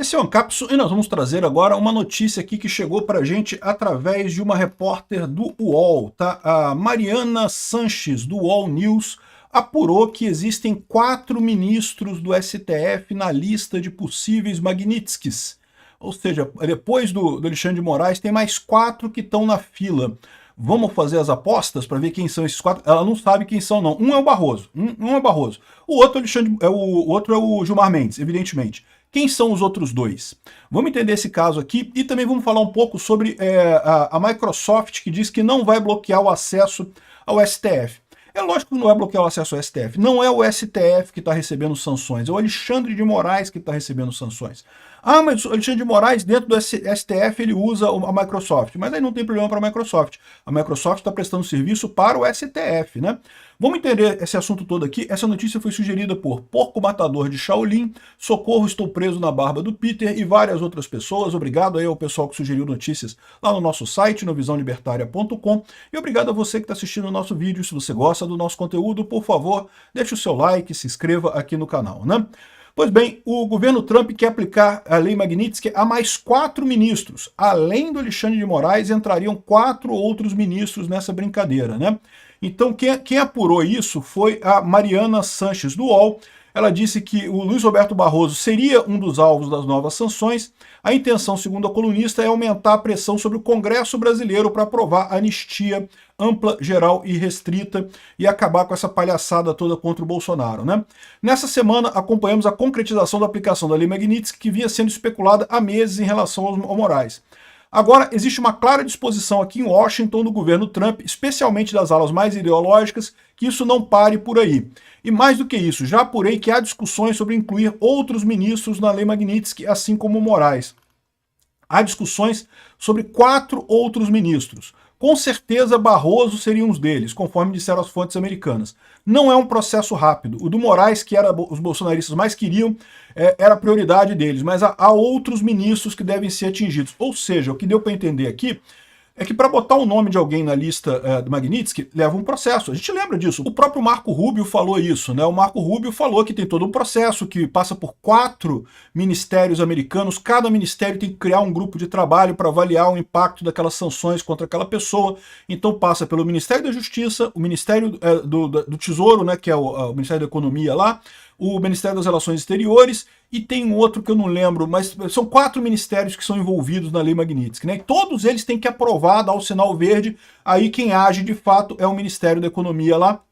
Esse é o Ancapso e nós vamos trazer agora uma notícia aqui que chegou para a gente através de uma repórter do UOL, tá? A Mariana Sanches, do UOL News, apurou que existem 4 ministros do STF na lista de possíveis Magnitskys. Ou seja, depois do Alexandre de Moraes, tem mais 4 que estão na fila. Vamos fazer as apostas para ver quem são esses 4? Ela não sabe quem são, não. Um é o Barroso. Um é o Barroso. O outro é o Gilmar Mendes, evidentemente. Quem são os outros dois? Vamos entender esse caso aqui e também vamos falar um pouco sobre a Microsoft, que diz que não vai bloquear o acesso ao STF. É lógico que não vai bloquear o acesso ao STF. Não é o STF que está recebendo sanções, é o Alexandre de Moraes que está recebendo sanções. Ah, mas o Alexandre de Moraes, dentro do STF, ele usa a Microsoft. Mas aí não tem problema para a Microsoft. A Microsoft está prestando serviço para o STF, né? Vamos entender esse assunto todo aqui. Essa notícia foi sugerida por Porco Matador de Shaolin, Socorro, Estou Preso na Barba do Peter e várias outras pessoas. Obrigado aí ao pessoal que sugeriu notícias lá no nosso site, no visãolibertaria.com. E obrigado a você que está assistindo o nosso vídeo. Se você gosta do nosso conteúdo, por favor, deixe o seu like, se inscreva aqui no canal, né? Pois bem, o governo Trump quer aplicar a Lei Magnitsky a mais 4 ministros. Além do Alexandre de Moraes, entrariam 4 outros ministros nessa brincadeira, né? Então, quem apurou isso foi a Mariana Sanches, do UOL. Ela disse que o Luiz Roberto Barroso seria um dos alvos das novas sanções. A intenção, segundo a colunista, é aumentar a pressão sobre o Congresso brasileiro para aprovar a anistia ampla, geral e restrita e acabar com essa palhaçada toda contra o Bolsonaro, né? Nessa semana, acompanhamos a concretização da aplicação da Lei Magnitsky, que vinha sendo especulada há meses em relação ao Moraes. Agora, existe uma clara disposição aqui em Washington do governo Trump, especialmente das alas mais ideológicas, que isso não pare por aí. E mais do que isso, já apurei que há discussões sobre incluir outros ministros na Lei Magnitsky, assim como o Moraes. Há discussões sobre 4 outros ministros. Com certeza Barroso seria um deles, conforme disseram as fontes americanas. Não é um processo rápido. O do Moraes, que os bolsonaristas mais queriam, era a prioridade deles, mas há outros ministros que devem ser atingidos. Ou seja, o que deu para entender aqui é que para botar o nome de alguém na lista do Magnitsky leva um processo. A gente lembra disso. O próprio Marco Rubio falou isso, né? O Marco Rubio falou que tem todo um processo que passa por 4 ministérios americanos. Cada ministério tem que criar um grupo de trabalho para avaliar o impacto daquelas sanções contra aquela pessoa. Então passa pelo Ministério da Justiça, o Ministério do Tesouro, né, que é o Ministério da Economia lá, o Ministério das Relações Exteriores, e tem um outro que eu não lembro, mas são 4 ministérios que são envolvidos na Lei Magnitsky, né? E todos eles têm que aprovar, dar o sinal verde, aí quem age de fato é o Ministério da Economia lá,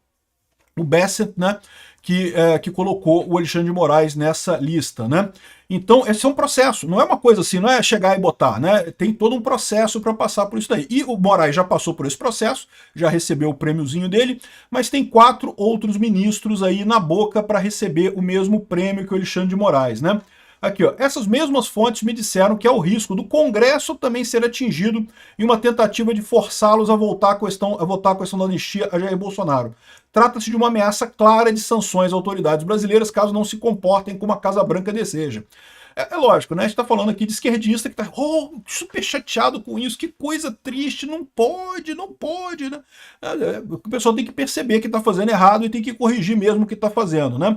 o Bessent, né? Que colocou o Alexandre de Moraes nessa lista, né? Então, esse é um processo, não é uma coisa assim, não é chegar e botar, né? Tem todo um processo para passar por isso daí. E o Moraes já passou por esse processo, já recebeu o prêmiozinho dele, mas tem 4 outros ministros aí na boca para receber o mesmo prêmio que o Alexandre de Moraes, né? Aqui, ó, essas mesmas fontes me disseram que há o risco do Congresso também ser atingido em uma tentativa de forçá-los a votar a questão da anistia a Jair Bolsonaro. Trata-se de uma ameaça clara de sanções às autoridades brasileiras caso não se comportem como a Casa Branca deseja. É lógico, né? A gente está falando aqui de esquerdista que está super chateado com isso, que coisa triste, não pode, né? O pessoal tem que perceber que está fazendo errado e tem que corrigir mesmo o que está fazendo, né?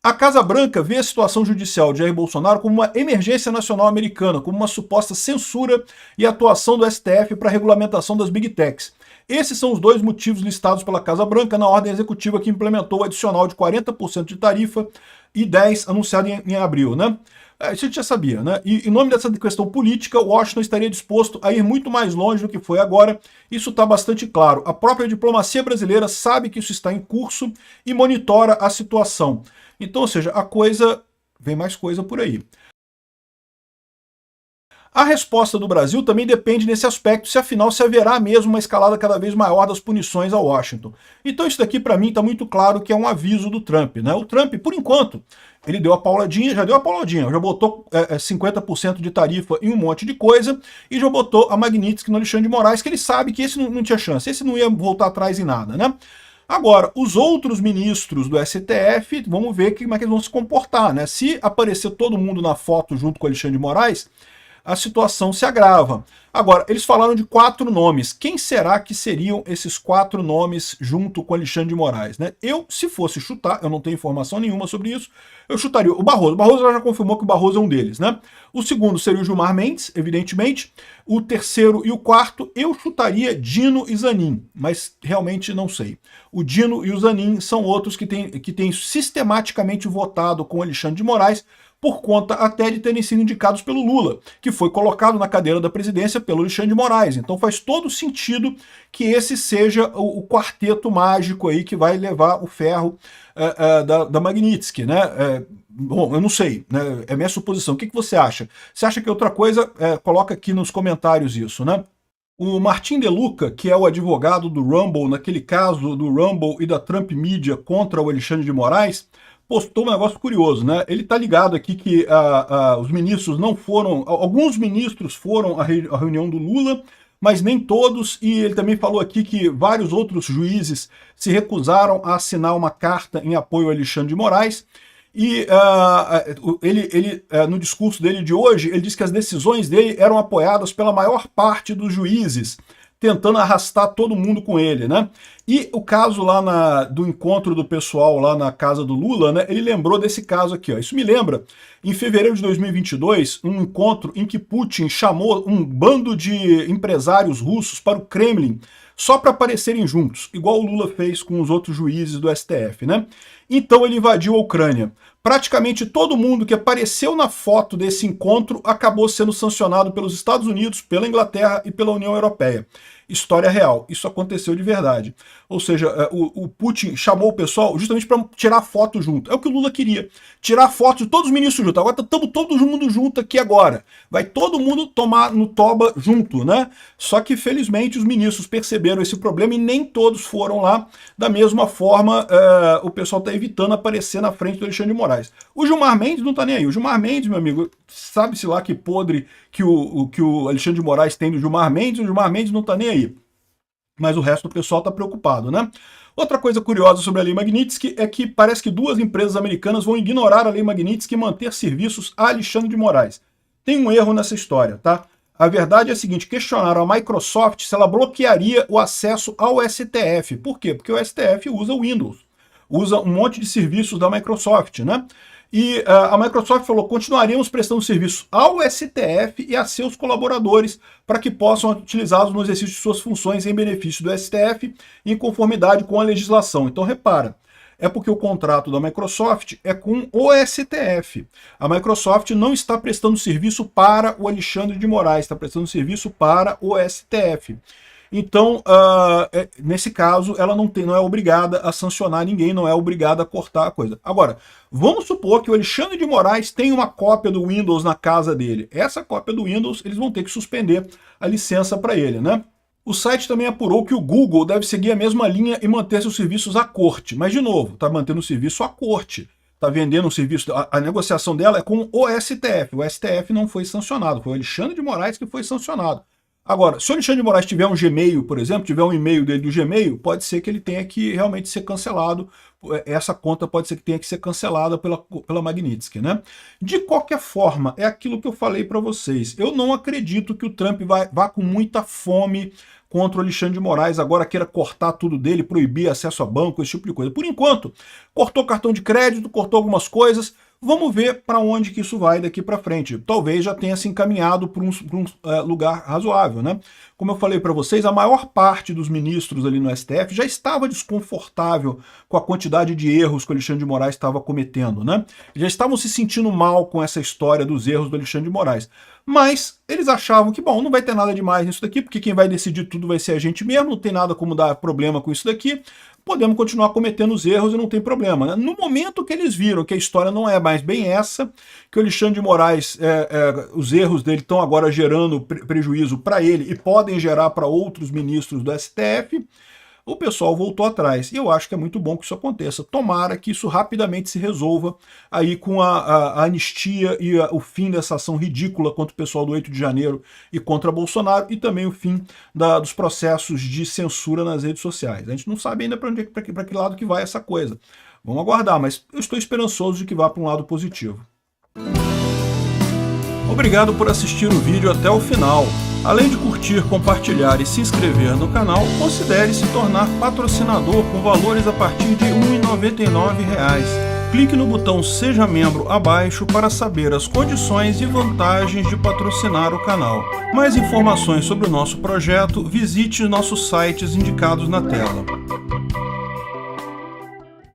A Casa Branca vê a situação judicial de Jair Bolsonaro como uma emergência nacional americana, como uma suposta censura e atuação do STF para a regulamentação das Big Techs. Esses são os 2 motivos listados pela Casa Branca na ordem executiva que implementou o adicional de 40% de tarifa e 10% anunciado em abril, né? Isso a gente já sabia, né? E em nome dessa questão política, Washington estaria disposto a ir muito mais longe do que foi agora. Isso está bastante claro. A própria diplomacia brasileira sabe que isso está em curso e monitora a situação. Então, ou seja, vem mais coisa por aí. A resposta do Brasil também depende nesse aspecto, se afinal se haverá mesmo uma escalada cada vez maior das punições a Washington. Então isso daqui para mim está muito claro que é um aviso do Trump, né? O Trump, por enquanto, ele deu a pauladinha, já botou 50% de tarifa em um monte de coisa e já botou a Magnitsky no Alexandre de Moraes, que ele sabe que esse não tinha chance, esse não ia voltar atrás em nada, né? Agora, os outros ministros do STF, vamos ver como é que eles vão se comportar, né? Se aparecer todo mundo na foto junto com o Alexandre de Moraes, a situação se agrava. Agora, eles falaram de 4 nomes. Quem será que seriam esses 4 nomes junto com Alexandre de Moraes, né? Eu, se fosse chutar, eu não tenho informação nenhuma sobre isso, eu chutaria o Barroso. O Barroso já confirmou que o Barroso é um deles, né? O segundo seria o Gilmar Mendes, evidentemente. O terceiro e o quarto, eu chutaria Dino e Zanin, mas realmente não sei. O Dino e o Zanin são outros que têm sistematicamente votado com Alexandre de Moraes, por conta até de terem sido indicados pelo Lula, que foi colocado na cadeira da presidência pelo Alexandre de Moraes. Então faz todo sentido que esse seja o quarteto mágico aí que vai levar o ferro da Magnitsky, né? Bom, eu não sei, né? É minha suposição. O que você acha? Você acha que é outra coisa? Coloca aqui nos comentários isso, né? O Martin De Luca, que é o advogado do Rumble, naquele caso do Rumble e da Trump Media contra o Alexandre de Moraes, postou um negócio curioso, né? Ele tá ligado aqui que os ministros não foram... Alguns ministros foram à reunião do Lula, mas nem todos, e ele também falou aqui que vários outros juízes se recusaram a assinar uma carta em apoio ao Alexandre de Moraes, e no discurso dele de hoje, ele disse que as decisões dele eram apoiadas pela maior parte dos juízes, tentando arrastar todo mundo com ele, né? E o caso lá do encontro do pessoal lá na casa do Lula, né? Ele lembrou desse caso aqui, ó. Isso me lembra, em fevereiro de 2022, um encontro em que Putin chamou um bando de empresários russos para o Kremlin só para aparecerem juntos, igual o Lula fez com os outros juízes do STF, né? Então ele invadiu a Ucrânia. Praticamente todo mundo que apareceu na foto desse encontro acabou sendo sancionado pelos Estados Unidos, pela Inglaterra e pela União Europeia. História real, isso aconteceu de verdade. Ou seja, o Putin chamou o pessoal justamente para tirar foto junto. É o que o Lula queria, tirar foto de todos os ministros juntos. Agora estamos todo mundo junto aqui agora. Vai todo mundo tomar no toba junto, né? Só que felizmente os ministros perceberam esse problema e nem todos foram lá. Da mesma forma, o pessoal está evitando aparecer na frente do Alexandre de Moraes. O Gilmar Mendes não está nem aí. O Gilmar Mendes, meu amigo, sabe-se lá que podre que o Alexandre de Moraes tem do Gilmar Mendes, o Gilmar Mendes não está nem aí. Mas o resto do pessoal está preocupado, né? Outra coisa curiosa sobre a Lei Magnitsky é que parece que 2 empresas americanas vão ignorar a Lei Magnitsky e manter serviços a Alexandre de Moraes. Tem um erro nessa história, tá? A verdade é a seguinte, questionaram a Microsoft se ela bloquearia o acesso ao STF. Por quê? Porque o STF usa o Windows, usa um monte de serviços da Microsoft, né? E a Microsoft falou, continuaremos prestando serviço ao STF e a seus colaboradores para que possam utilizá-los no exercício de suas funções em benefício do STF em conformidade com a legislação. Então repara, é porque o contrato da Microsoft é com o STF. A Microsoft não está prestando serviço para o Alexandre de Moraes, está prestando serviço para o STF. Então, nesse caso, ela não é obrigada a sancionar ninguém, não é obrigada a cortar a coisa. Agora, vamos supor que o Alexandre de Moraes tem uma cópia do Windows na casa dele. Essa cópia do Windows, eles vão ter que suspender a licença para ele, né? O site também apurou que o Google deve seguir a mesma linha e manter seus serviços à corte. Mas, de novo, está mantendo o serviço à corte. Está vendendo um serviço... A negociação dela é com o STF. O STF não foi sancionado. Foi o Alexandre de Moraes que foi sancionado. Agora, se o Alexandre de Moraes tiver um Gmail, por exemplo, tiver um e-mail dele do Gmail, pode ser que ele tenha que realmente ser cancelado. Essa conta pode ser que tenha que ser cancelada pela Magnitsky, né? De qualquer forma, é aquilo que eu falei para vocês. Eu não acredito que o Trump vá com muita fome contra o Alexandre de Moraes, agora queira cortar tudo dele, proibir acesso a banco, esse tipo de coisa. Por enquanto, cortou cartão de crédito, cortou algumas coisas. Vamos ver para onde que isso vai daqui para frente. Talvez já tenha se encaminhado para um lugar razoável, né? Como eu falei para vocês, a maior parte dos ministros ali no STF já estava desconfortável com a quantidade de erros que o Alexandre de Moraes estava cometendo, né? Já estavam se sentindo mal com essa história dos erros do Alexandre de Moraes. Mas eles achavam que, bom, não vai ter nada demais nisso daqui, porque quem vai decidir tudo vai ser a gente mesmo, não tem nada como dar problema com isso daqui, podemos continuar cometendo os erros e não tem problema, né? No momento que eles viram que a história não é mais bem essa, que o Alexandre de Moraes, os erros dele estão agora gerando prejuízo para ele e podem gerar para outros ministros do STF, o pessoal voltou atrás. E eu acho que é muito bom que isso aconteça. Tomara que isso rapidamente se resolva aí com a anistia e o fim dessa ação ridícula contra o pessoal do 8 de janeiro e contra Bolsonaro, e também o fim dos processos de censura nas redes sociais. A gente não sabe ainda para que lado que vai essa coisa. Vamos aguardar, mas eu estou esperançoso de que vá para um lado positivo. Obrigado por assistir o vídeo até o final. Além de curtir, compartilhar e se inscrever no canal, considere se tornar patrocinador com valores a partir de R$ 1,99. Clique no botão Seja Membro abaixo para saber as condições e vantagens de patrocinar o canal. Mais informações sobre o nosso projeto, visite nossos sites indicados na tela.